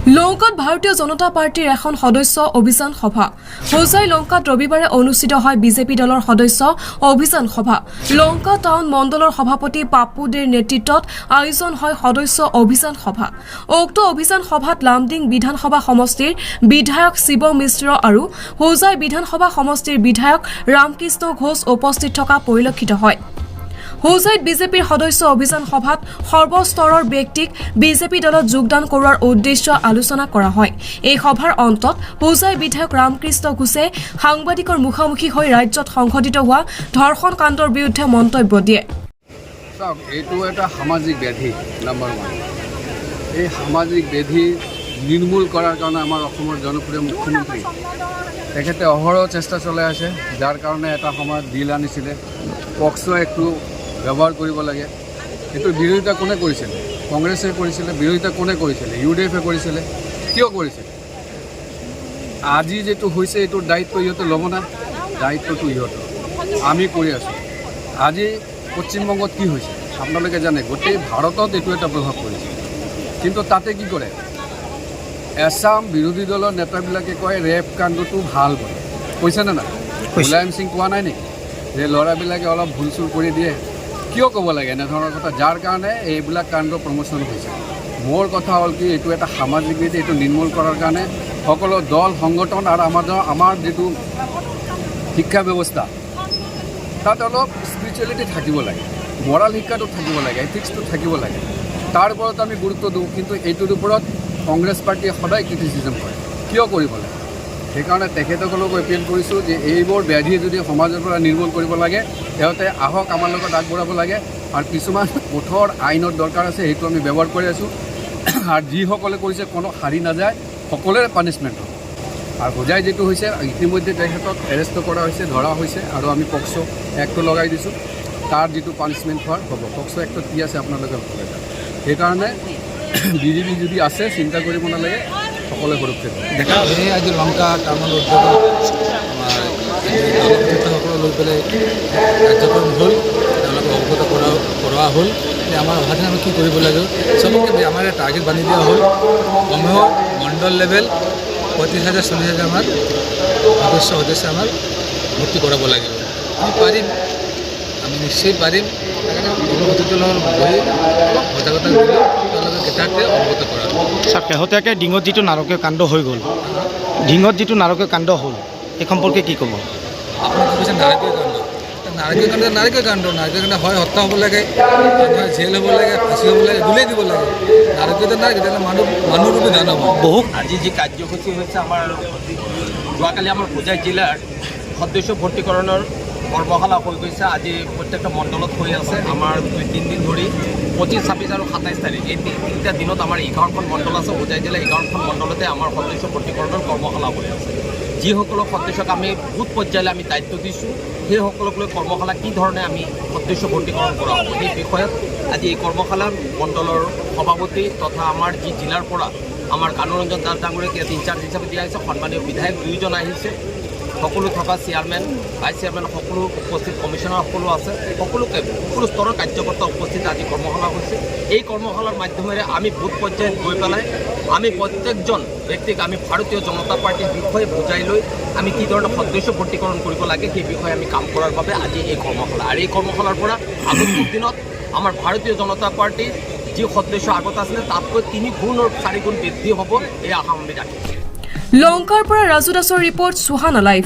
লংকাত ভাৰতীয় জনতা পাৰ্টিৰ এখন সদস্য অভিযান সভা হোজাই লংকাত ৰবিবাৰে অনুষ্ঠিত হয় বিজেপি দলৰ সদস্য অভিযান সভা লংকা টাউন মণ্ডলৰ সভাপতি পাপু দেৰ নেতৃত্বত আয়োজন হয় সদস্য অভিযান সভা উক্ত অভিযান সভাত লামডিং বিধানসভা সমষ্টিৰ বিধায়ক শিৱ মিশ্ৰ আৰু হোজাই বিধানসভা সমষ্টিৰ বিধায়ক ৰামকৃষ্ণ ঘোষ উপস্থিত থকা পৰিলক্ষিত হয় হোজাইত বিজেপিৰ সদস্য অভিযান সভাত সৰ্বস্তৰৰ ব্যক্তিক বিজেপি দলত যোগদান কৰোৱাৰ উদ্দেশ্য আলোচনা কৰা হয় এই সভাৰ অন্তত হোজাই বিধায়ক ৰামকৃষ্ণ ঘোষে সাংবাদিকৰ মুখামুখি হৈ ৰাজ্যত সংঘটিত হোৱা ধৰ্ষণ কাণ্ডৰ বিৰুদ্ধে মন্তব্য দিয়ে এইটো এটা সামাজিক ব্যাধি নাম্বাৰ 1 এই সামাজিক ব্যাধি নিৰ্মূল কৰাৰ কাৰণে আমাৰ অসমৰ জনপ্ৰিয় মুখ্যমন্ত্ৰী তেখেতে অহৰহ চেষ্টা চলাই আছে যাৰ কাৰণে এটা সময়ত বিল আনিছিলে পক্সো একটু ব্যৱহাৰ কৰিব লাগে কিন্তু বিৰোধিতা কোনে কৰিছিল কংগ্ৰেছে কৰিছিল বিৰোধিতা কোনে কৰিছিল ইউডিএফে কৰিছিল কিয় কৰিছিল আজি যেটো হৈছে এইটো দায়িত্ব ইহঁতে ল'ব না দায়িত্বটো ইহঁতৰ আমি কৰি আছোঁ আজি পশ্চিমবংগত কি হৈছে আপোনালোকে জানে গোটেই ভাৰতত এইটো এটা প্ৰভাৱ পৰিছে কিন্তু তাতে কি কৰে এছাম বিৰোধী দলৰ নেতাবিলাকে কয় ৰেপ কাণ্ডটো ভাল বুলি কৈছেনে নাই মুলায়ম সিং কোৱা নাই নেকি যে ল'ৰাবিলাকে অলপ ভুল চুল কৰি দিয়ে কিয় ক'ব লাগে এনেধৰণৰ কথা যাৰ কাৰণে এইবিলাক কাণ্ড প্ৰমোচন হৈছে মোৰ কথা হ'ল কি এইটো এটা সামাজিক নীতি এইটো নিৰ্মূল কৰাৰ কাৰণে সকলো দল সংগঠন আৰু আমাৰ যিটো শিক্ষা ব্যৱস্থা তাত অলপ স্পিৰিচুৱেলিটি থাকিব লাগে মৰাল শিক্ষাটো থাকিব লাগে এথিক্সটো থাকিব লাগে তাৰ ওপৰত আমি গুৰুত্ব দিওঁ কিন্তু এইটোৰ ওপৰত কংগ্ৰেছ পাৰ্টিয়ে সদায় ক্ৰিটিচিজম কৰে কিয় কৰিব লাগে সেইকাৰণে তেখেতসকলক এপিল কৰিছোঁ যে এইবোৰ ব্যাধি যদি সমাজৰ পৰা নিৰ্মূল কৰিব লাগে সিহঁতে আহক আমাৰ লগত আগবঢ়াব লাগে আৰু কিছুমান কঠোৰ আইনৰ দৰকাৰ আছে সেইটো আমি ব্যৱহাৰ কৰি আছোঁ আৰু যিসকলে কৰিছে কোনো হাৰি নাযায় সকলোৰে পানিছমেণ্ট হ'ব আৰু হোজাই যিটো হৈছে ইতিমধ্যে তেখেতক এৰেষ্ট কৰা হৈছে ধৰা হৈছে আৰু আমি পক্সো এক্টটো লগাই দিছোঁ তাৰ যিটো পানিছমেণ্ট হোৱাৰ হ'ব পক্সো এক্টত কি আছে আপোনালোকে সেইকাৰণে বিজেপি যদি আছে চিন্তা কৰিব নালাগে সকলোৱে সুৰক্ষিত দেখা এই আজি লংকা টাউনৰ উদ্যোগত দলনেতাসকলক লৈ পেলাই কাৰ্যক্ৰম হ'ল তেওঁলোকক অৱগত কৰোৱা হ'ল যে আমাৰ অহা দিন আমি কি কৰিব লাগে চবকে আমাৰ টাৰ্গেট বান্ধি দিয়া হ'ল কমেও মণ্ডল লেভেল 35,000 40,000 আমাৰ সদস্য আমাৰ ভৰ্তি কৰাব লাগিব আমি পাৰিম আমি নিশ্চয় পাৰিম দলৰ বহি অলপ সজাগতা দিলে তেওঁলোকে কেইটাতে অৱগত কৰা স্যাৰ শেহতীয়াকৈ ডিঙত যিটো নাৰকীয় কাণ্ড হৈ গ'ল ডিঙত যিটো নাৰকীয় কাণ্ড হ'ল এই সম্পৰ্কে কি ক'ব আপুনি কি কৈছে নাৰকীয় কাণ্ড হয় হত্যা হ'ব লাগে নহয় জেল হ'ব লাগে ফাঁচি হ'ব লাগে গুলিয়াই দিব লাগে নাৰকীয়তা নাই তেতিয়াহ'লে মানুহ ৰূপে দান হ'ব বহু আজি যি কাৰ্যসূচী হৈছে আমাৰ যোৱাকালি আমাৰ হোজাই জিলাৰ সদস্য ভৰ্তিকৰণৰ কৰ্মশালা হৈ গৈছে আজি প্ৰত্যেকটা মণ্ডলত হৈ আছে আমাৰ 2-3 দিন ধৰি 25, 26 আৰু 27 তাৰিখ এই তিনিটা দিনত আমাৰ 11খন মণ্ডল আছে হোজাই জিলাৰ 11খন মণ্ডলতে আমাৰ সদস্য ভৰ্তিকৰণৰ কৰ্মশালা হৈ আছে যিসকলক সদস্যক আমি বুথ পৰ্যায়লৈ আমি দায়িত্ব দিছোঁ সেইসকলক লৈ কৰ্মশালা কি ধৰণে আমি সদস্য ভৰ্তিকৰণ কৰা হ'ব সেই বিষয়ত আজি এই কৰ্মশালাৰ মণ্ডলৰ সভাপতি তথা আমাৰ যি জিলাৰ পৰা আমাৰ কানুৰঞ্জন দাস ডাঙৰীয়াক ইয়াত ইনচাৰ্জ হিচাপে দিয়া হৈছে সন্মানীয় বিধায়ক 2জন আহিছে সকলো থকা চেয়াৰমেন ভাইচ চেয়াৰমেন সকলো উপস্থিত কমিশ্যনাৰ সকলো আছে সকলো স্তৰৰ কাৰ্যকৰ্তা উপস্থিত আজি কৰ্মশালা হৈছে এই কৰ্মশালাৰ মাধ্যমেৰে আমি বুথ পৰ্যায়ত গৈ পেলাই আমি প্ৰত্যেকজন ব্যক্তিক আমি ভাৰতীয় জনতা পাৰ্টিৰ বিষয়ে বুজাই লৈ আমি কি ধৰণে সদস্য ভৰ্তিকৰণ কৰিব লাগে সেই বিষয়ে আমি কাম কৰাৰ বাবে আজি এই কৰ্মশালা আৰু এই কৰ্মশালাৰ পৰা আগন্তুক দিনত আমাৰ ভাৰতীয় জনতা পাৰ্টিৰ যি সদস্য আগত আছিলে তাতকৈ 3 গুণ আৰু 4 গুণ বৃদ্ধি হ'ব এই আশা আমি ৰাখিছোঁ লংকাৰ পৰা ৰাজু দাসৰ ৰিপৰ্ট সুহানা লাইভ।